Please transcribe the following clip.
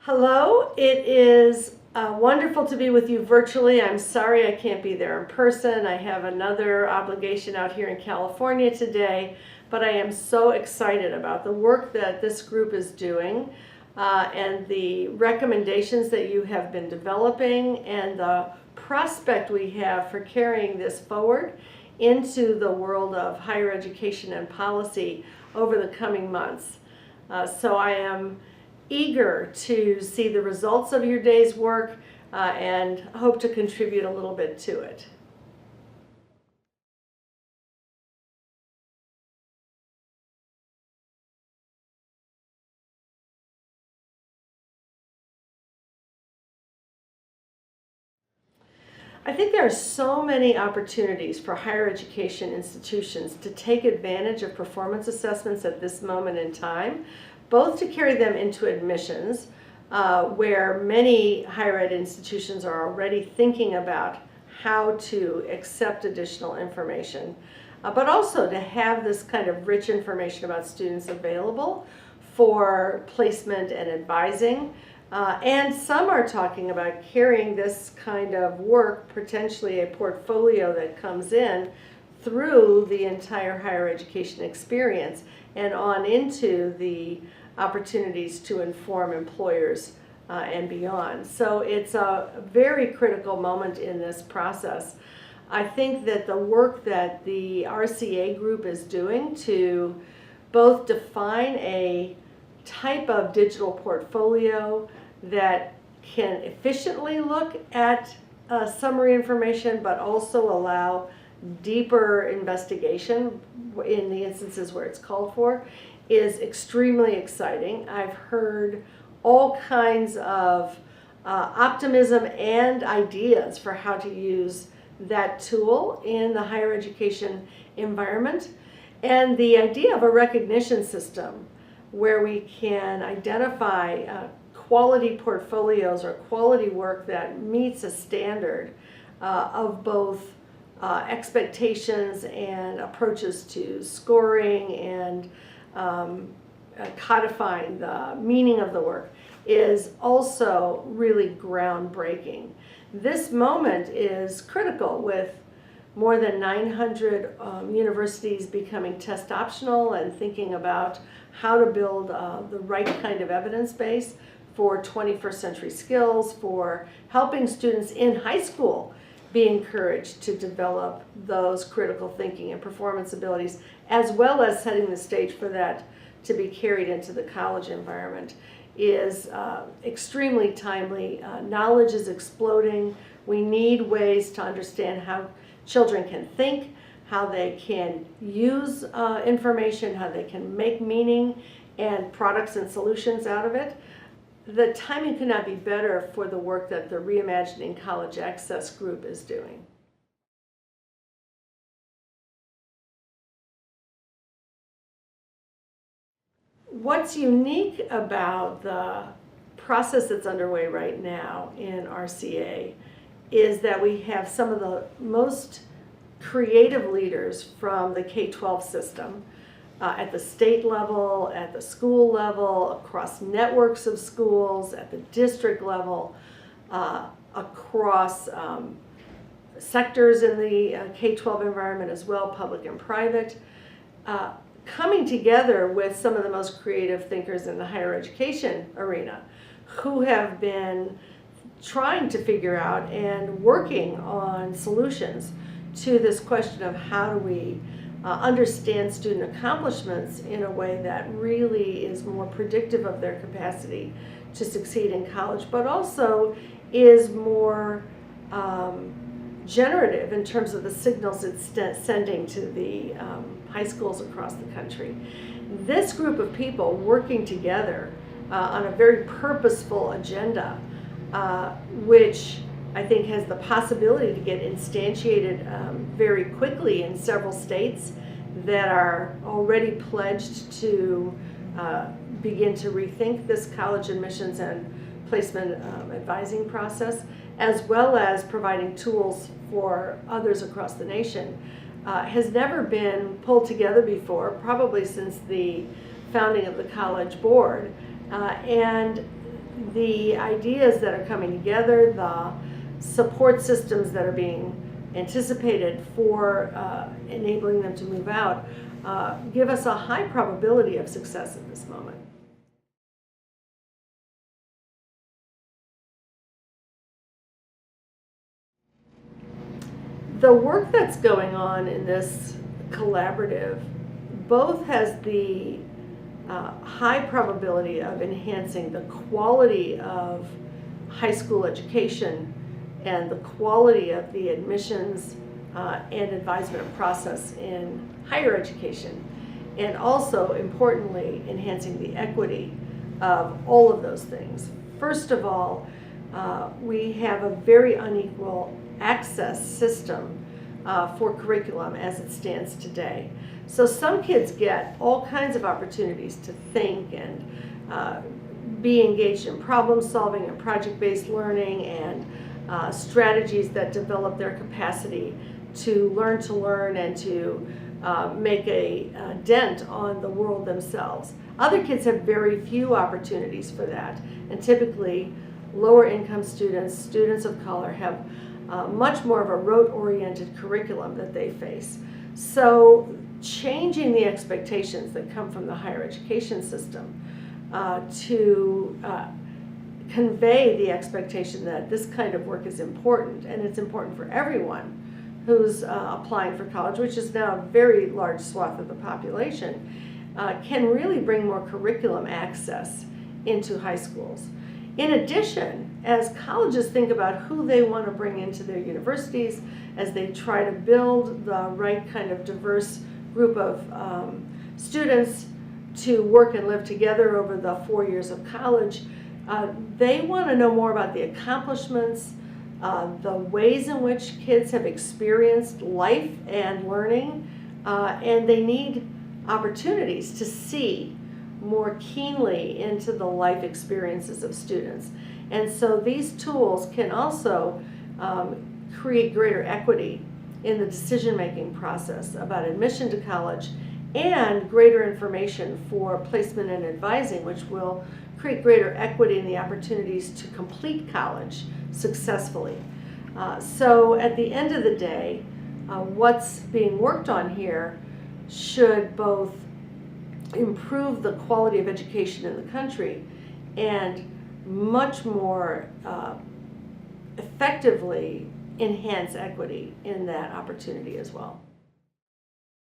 Hello, it is wonderful to be with you virtually. I'm sorry I can't be there in person. I have another obligation out here in California today, but I am so excited about the work that this group is doing and the recommendations that you have been developing and the prospect we have for carrying this forward into the world of higher education and policy over the coming months. So I am eager to see the results of your day's work and hope to contribute a little bit to it. I think there are so many opportunities for higher education institutions to take advantage of performance assessments at this moment in time, both to carry them into admissions, where many higher ed institutions are already thinking about how to accept additional information, but also to have this kind of rich information about students available for placement and advising. And some are talking about carrying this kind of work, potentially a portfolio that comes in through the entire higher education experience and on into the opportunities to inform employers and beyond. So it's a very critical moment in this process. I think that the work that the RCA group is doing to both define a type of digital portfolio that can efficiently look at summary information, but also allow deeper investigation in the instances where it's called for, is extremely exciting. I've heard all kinds of optimism and ideas for how to use that tool in the higher education environment. And the idea of a recognition system where we can identify quality portfolios or quality work that meets a standard of both expectations and approaches to scoring and codifying the meaning of the work is also really groundbreaking. This moment is critical with more than 900 universities becoming test optional and thinking about how to build the right kind of evidence base for 21st century skills, for helping students in high school be encouraged to develop those critical thinking and performance abilities, as well as setting the stage for that to be carried into the college environment, is extremely timely. Knowledge is exploding. We need ways to understand how children can think, how they can use information, how they can make meaning and products and solutions out of it. The timing could not be better for the work that the Reimagining College Access group is doing. What's unique about the process that's underway right now in RCA is that we have some of the most creative leaders from the K-12 system at the state level, at the school level, across networks of schools, at the district level, across sectors in the K-12 environment as well, public and private, coming together with some of the most creative thinkers in the higher education arena who have been trying to figure out and working on solutions to this question of how do we understand student accomplishments in a way that really is more predictive of their capacity to succeed in college, but also is more generative in terms of the signals it's sending to the high schools across the country. This group of people working together on a very purposeful agenda, which I think has the possibility to get instantiated very quickly in several states that are already pledged to begin to rethink this college admissions and placement advising process, as well as providing tools for others across the nation, has never been pulled together before, probably since the founding of the College Board. And the ideas that are coming together, the support systems that are being anticipated for enabling them to move out, give us a high probability of success at this moment. The work that's going on in this collaborative both has the high probability of enhancing the quality of high school education and the quality of the admissions and advisement process in higher education, and also, importantly, enhancing the equity of all of those things. First of all, we have a very unequal access system for curriculum as it stands today. So some kids get all kinds of opportunities to think and be engaged in problem solving and project-based learning and strategies that develop their capacity to learn and to make a dent on the world themselves. Other kids have very few opportunities for that, and typically lower income students, students of color, have much more of a rote-oriented curriculum that they face. So changing the expectations that come from the higher education system to convey the expectation that this kind of work is important, and it's important for everyone who's applying for college, which is now a very large swath of the population, can really bring more curriculum access into high schools. In addition, as colleges think about who they want to bring into their universities, as they try to build the right kind of diverse group of students to work and live together over the 4 years of college, they want to know more about the accomplishments, the ways in which kids have experienced life and learning, and they need opportunities to see more keenly into the life experiences of students. And so these tools can also create greater equity in the decision-making process about admission to college, and greater information for placement and advising, which will create greater equity in the opportunities to complete college successfully. So at the end of the day, what's being worked on here should both improve the quality of education in the country and much more effectively enhance equity in that opportunity as well.